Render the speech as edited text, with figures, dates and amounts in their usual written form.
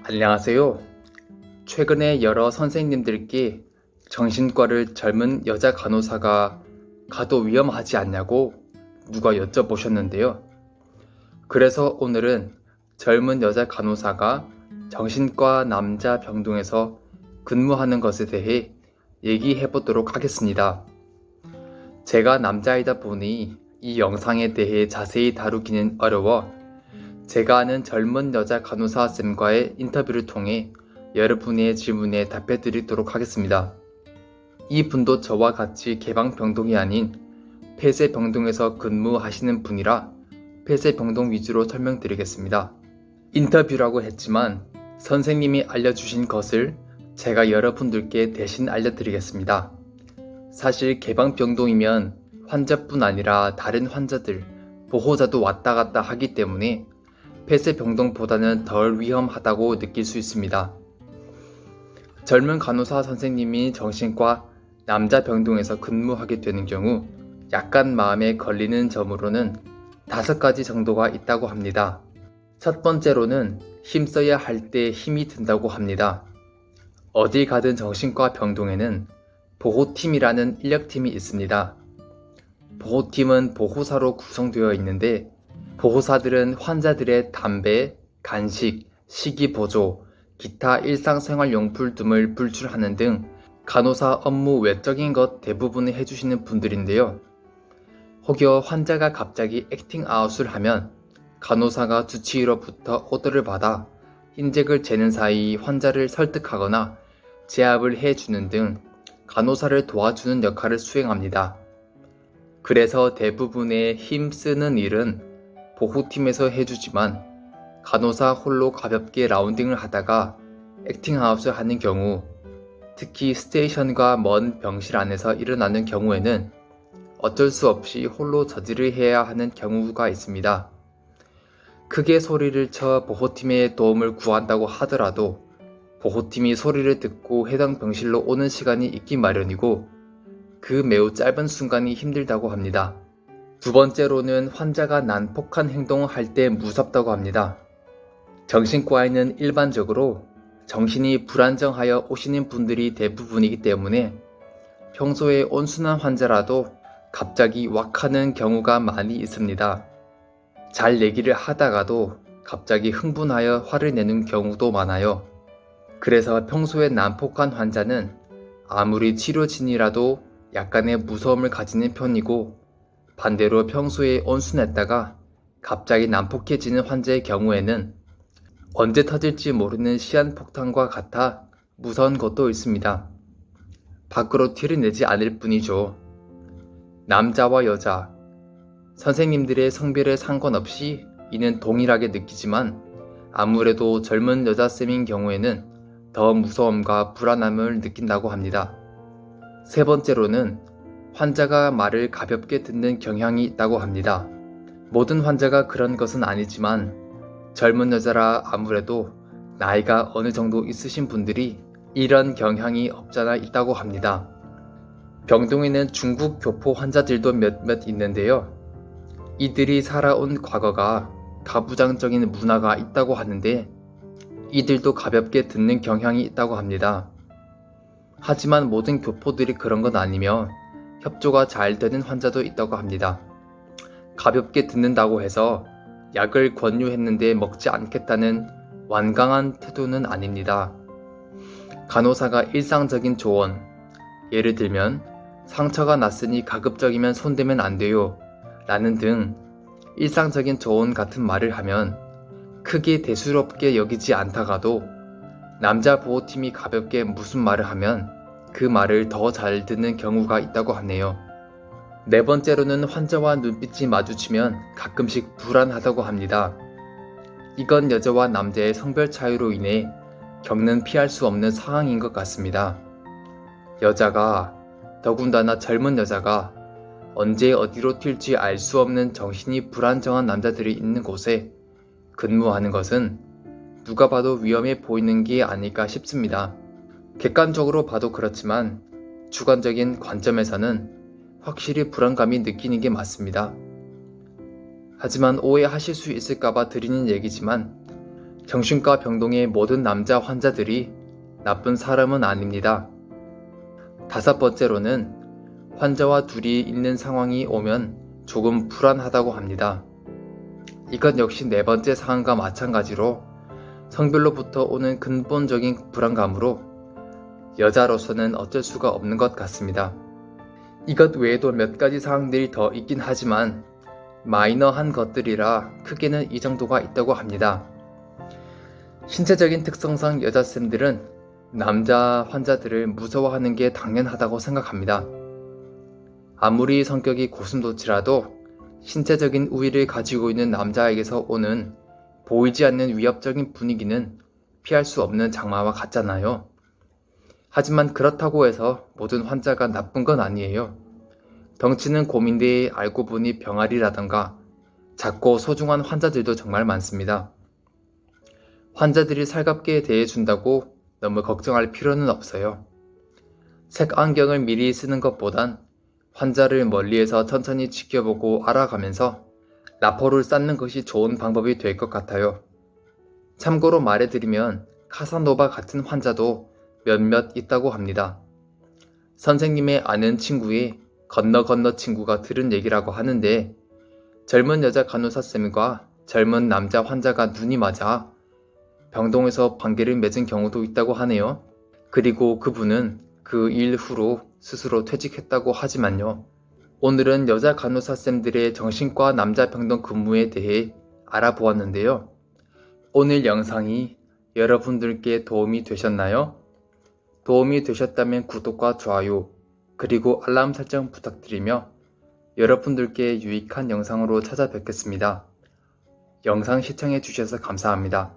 안녕하세요. 최근에 여러 선생님들께 정신과를 젊은 여자 간호사가 가도 위험하지 않냐고 누가 여쭤보셨는데요. 그래서 오늘은 젊은 여자 간호사가 정신과 남자 병동에서 근무하는 것에 대해 얘기해 보도록 하겠습니다. 제가 남자이다 보니 이 영상에 대해 자세히 다루기는 어려워 제가 아는 젊은 여자 간호사 쌤과의 인터뷰를 통해 여러분의 질문에 답해 드리도록 하겠습니다. 이 분도 저와 같이 개방병동이 아닌 폐쇄병동에서 근무하시는 분이라 폐쇄병동 위주로 설명드리겠습니다. 인터뷰라고 했지만 선생님이 알려주신 것을 제가 여러분들께 대신 알려드리겠습니다. 사실 개방병동이면 환자뿐 아니라 다른 환자들, 보호자도 왔다 갔다 하기 때문에 폐쇄병동보다는 덜 위험하다고 느낄 수 있습니다. 젊은 간호사 선생님이 정신과 남자 병동에서 근무하게 되는 경우 약간 마음에 걸리는 점으로는 5가지 정도가 있다고 합니다. 첫 번째로는 힘써야 할 때 힘이 든다고 합니다. 어디 가든 정신과 병동에는 보호팀이라는 인력팀이 있습니다. 보호팀은 보호사로 구성되어 있는데 보호사들은 환자들의 담배, 간식, 식이보조, 기타 일상생활용품 등을 불출하는 등 간호사 업무 외적인 것 대부분을 해주시는 분들인데요. 혹여 환자가 갑자기 액팅아웃을 하면 간호사가 주치의로부터 오더를 받아 흰색을 재는 사이 환자를 설득하거나 제압을 해주는 등 간호사를 도와주는 역할을 수행합니다. 그래서 대부분의 힘쓰는 일은 보호팀에서 해주지만 간호사 홀로 가볍게 라운딩을 하다가 액팅아웃을 하는 경우, 특히 스테이션과 먼 병실 안에서 일어나는 경우에는 어쩔 수 없이 홀로 저지를 해야 하는 경우가 있습니다. 크게 소리를 쳐 보호팀의 도움을 구한다고 하더라도 보호팀이 소리를 듣고 해당 병실로 오는 시간이 있기 마련이고 그 매우 짧은 순간이 힘들다고 합니다. 두 번째로는 환자가 난폭한 행동을 할 때 무섭다고 합니다. 정신과에는 일반적으로 정신이 불안정하여 오시는 분들이 대부분이기 때문에 평소에 온순한 환자라도 갑자기 왁하는 경우가 많이 있습니다. 잘 얘기를 하다가도 갑자기 흥분하여 화를 내는 경우도 많아요. 그래서 평소에 난폭한 환자는 아무리 치료진이라도 약간의 무서움을 가지는 편이고 반대로 평소에 온순했다가 갑자기 난폭해지는 환자의 경우에는 언제 터질지 모르는 시한폭탄과 같아 무서운 것도 있습니다. 밖으로 티를 내지 않을 뿐이죠. 남자와 여자, 선생님들의 성별에 상관없이 이는 동일하게 느끼지만 아무래도 젊은 여자쌤인 경우에는 더 무서움과 불안함을 느낀다고 합니다. 세 번째로는 환자가 말을 가볍게 듣는 경향이 있다고 합니다. 모든 환자가 그런 것은 아니지만 젊은 여자라 아무래도 나이가 어느 정도 있으신 분들이 이런 경향이 없잖아 있다고 합니다. 병동에는 중국 교포 환자들도 몇몇 있는데요. 이들이 살아온 과거가 가부장적인 문화가 있다고 하는데 이들도 가볍게 듣는 경향이 있다고 합니다. 하지만 모든 교포들이 그런 건 아니며 협조가 잘 되는 환자도 있다고 합니다. 가볍게 듣는다고 해서 약을 권유했는데 먹지 않겠다는 완강한 태도는 아닙니다. 간호사가 일상적인 조언, 예를 들면 상처가 났으니 가급적이면 손대면 안 돼요 라는 등 일상적인 조언 같은 말을 하면 크게 대수롭게 여기지 않다가도 남자 보호팀이 가볍게 무슨 말을 하면 그 말을 더 잘 듣는 경우가 있다고 하네요. 네 번째로는 환자와 눈빛이 마주치면 가끔씩 불안하다고 합니다. 이건 여자와 남자의 성별 차이로 인해 겪는 피할 수 없는 상황인 것 같습니다. 여자가, 더군다나 젊은 여자가 언제 어디로 튈지 알 수 없는 정신이 불안정한 남자들이 있는 곳에 근무하는 것은 누가 봐도 위험해 보이는 게 아닐까 싶습니다. 객관적으로 봐도 그렇지만 주관적인 관점에서는 확실히 불안감이 느끼는 게 맞습니다. 하지만 오해하실 수 있을까봐 드리는 얘기지만 정신과 병동의 모든 남자 환자들이 나쁜 사람은 아닙니다. 5번째로는 환자와 둘이 있는 상황이 오면 조금 불안하다고 합니다. 이것 역시 4번째 사항과 마찬가지로 성별로부터 오는 근본적인 불안감으로 여자로서는 어쩔 수가 없는 것 같습니다. 이것 외에도 몇 가지 사항들이 더 있긴 하지만 마이너한 것들이라 크게는 이 정도가 있다고 합니다. 신체적인 특성상 여자쌤들은 남자 환자들을 무서워하는 게 당연하다고 생각합니다. 아무리 성격이 고슴도치라도 신체적인 우위를 가지고 있는 남자에게서 오는 보이지 않는 위협적인 분위기는 피할 수 없는 장마와 같잖아요. 하지만 그렇다고 해서 모든 환자가 나쁜 건 아니에요. 덩치는 곰인데 알고 보니 병아리라던가 작고 소중한 환자들도 정말 많습니다. 환자들이 살갑게 대해준다고 너무 걱정할 필요는 없어요. 색안경을 미리 쓰는 것보단 환자를 멀리에서 천천히 지켜보고 알아가면서 라포를 쌓는 것이 좋은 방법이 될 것 같아요. 참고로 말해드리면 카사노바 같은 환자도 몇몇 있다고 합니다. 선생님의 아는 친구의 건너 친구가 들은 얘기라고 하는데 젊은 여자 간호사쌤과 젊은 남자 환자가 눈이 맞아 병동에서 관계를 맺은 경우도 있다고 하네요. 그리고 그분은 그 일 후로 스스로 퇴직했다고 하지만요. 오늘은 여자 간호사쌤들의 정신과 남자 병동 근무에 대해 알아보았는데요. 오늘 영상이 여러분들께 도움이 되셨나요? 도움이 되셨다면 구독과 좋아요, 그리고 알람 설정 부탁드리며 여러분들께 유익한 영상으로 찾아뵙겠습니다. 영상 시청해 주셔서 감사합니다.